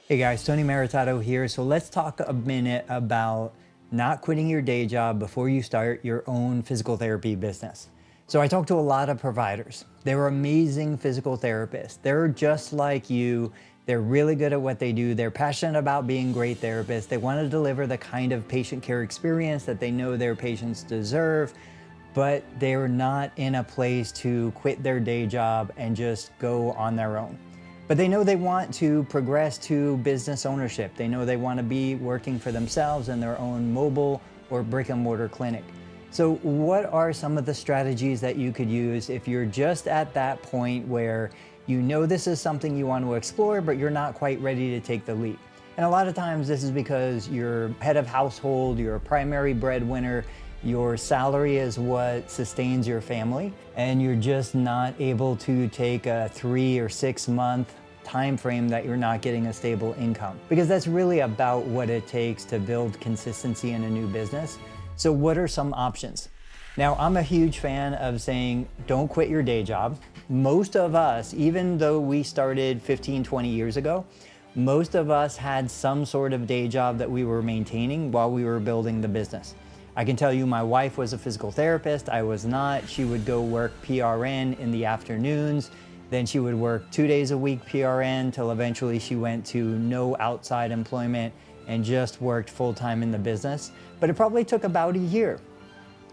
Hey guys, Tony Maritato here. So let's talk a minute about not quitting your day job before you start your own physical therapy business. So I talk to a lot of providers. They're amazing physical therapists. They're just like you. They're really good at what they do. They're passionate about being great therapists. They want to deliver the kind of patient care experience that they know their patients deserve, but they're not in a place to quit their day job and just go on their own. But they know they want to progress to business ownership. They know they want to be working for themselves in their own mobile or brick and mortar clinic. So what are some of the strategies that you could use if you're just at that point where you know this is something you want to explore, but you're not quite ready to take the leap? And a lot of times this is because you're head of household, you're a primary breadwinner, your salary is what sustains your family, and you're just not able to take a 3 or 6 month time frame that you're not getting a stable income, because that's really about what it takes to build consistency in a new business. So what are some options? Now, I'm a huge fan of saying don't quit your day job. Most of us, even though we started 15, 20 years ago, most of us had some sort of day job that we were maintaining while we were building the business. I can tell you my wife was a physical therapist. I was not. She would go work PRN in the afternoons. Then she would work 2 days a week PRN till eventually she went to no outside employment and just worked full-time in the business. But it probably took about a year.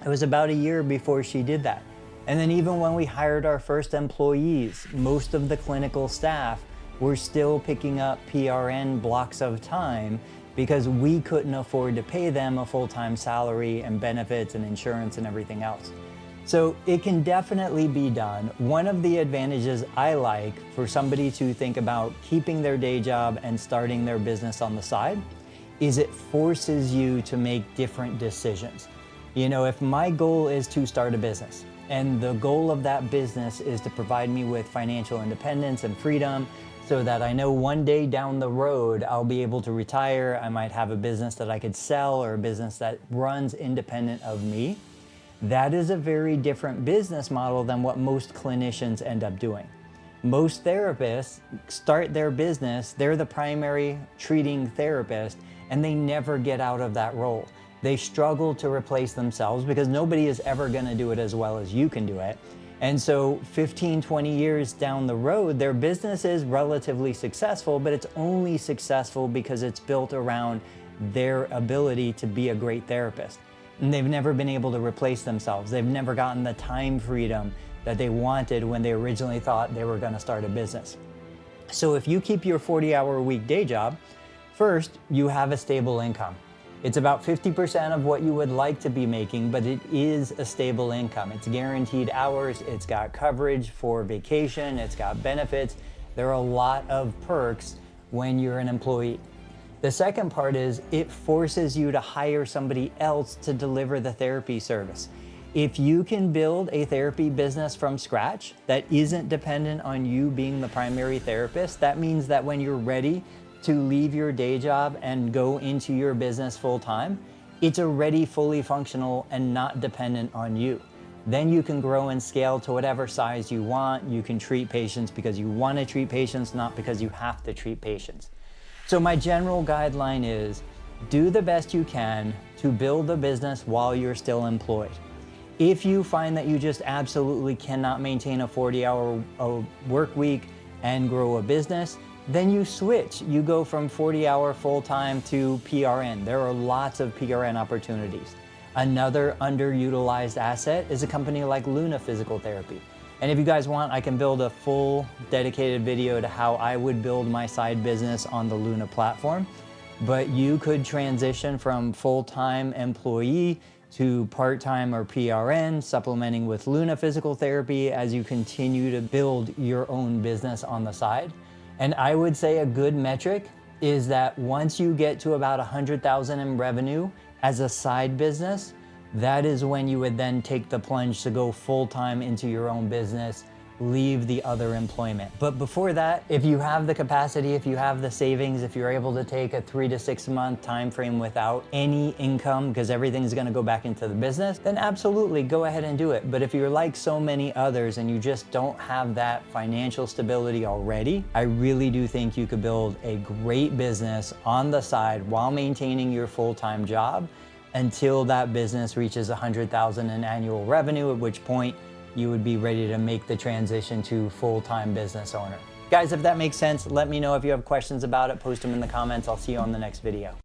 It was about a year before she did that. And then even when we hired our first employees, most of the clinical staff were still picking up PRN blocks of time because we couldn't afford to pay them a full-time salary and benefits and insurance and everything else. So it can definitely be done. One of the advantages I like for somebody to think about keeping their day job and starting their business on the side is it forces you to make different decisions. You know, if my goal is to start a business and the goal of that business is to provide me with financial independence and freedom, so that I know one day down the road I'll be able to retire, I might have a business that I could sell or a business that runs independent of me. That is a very different business model than what most clinicians end up doing. Most therapists start their business, they're the primary treating therapist, and they never get out of that role. They struggle to replace themselves because nobody is ever going to do it as well as you can do it. And so 15, 20 years down the road, their business is relatively successful, but it's only successful because it's built around their ability to be a great therapist. And they've never been able to replace themselves. They've never gotten the time freedom that they wanted when they originally thought they were going to start a business. So if you keep your 40-hour-a-week day job, first, you have a stable income. It's about 50% of what you would like to be making, but it is a stable income. It's guaranteed hours, it's got coverage for vacation, it's got benefits. There are a lot of perks when you're an employee. The second part is it forces you to hire somebody else to deliver the therapy service. If you can build a therapy business from scratch that isn't dependent on you being the primary therapist, that means that when you're ready to leave your day job and go into your business full time, it's already fully functional and not dependent on you. Then you can grow and scale to whatever size you want. You can treat patients because you want to treat patients, not because you have to treat patients. So my general guideline is do the best you can to build a business while you're still employed. If you find that you just absolutely cannot maintain a 40-hour work week and grow a business, then you switch. You go from 40-hour full-time to PRN. There are lots of PRN opportunities. Another underutilized asset is a company like Luna Physical Therapy. And if you guys want, I can build a full dedicated video to how I would build my side business on the Luna platform. But you could transition from full-time employee to part-time or PRN, supplementing with Luna Physical Therapy as you continue to build your own business on the side. And I would say a good metric is that once you get to about 100,000 in revenue as a side business, that is when you would then take the plunge to go full-time into your own business leave the other employment. But before that, if you have the capacity, if you have the savings, if you're able to take a 3 to 6 month time frame without any income because everything's going to go back into the business, then absolutely go ahead and do it. But if you're like so many others and you just don't have that financial stability already, I really do think you could build a great business on the side while maintaining your full-time job until that business reaches 100,000 in annual revenue, at which point you would be ready to make the transition to full-time business owner. Guys, if that makes sense, let me know if you have questions about it. Post them in the comments. I'll see you on the next video.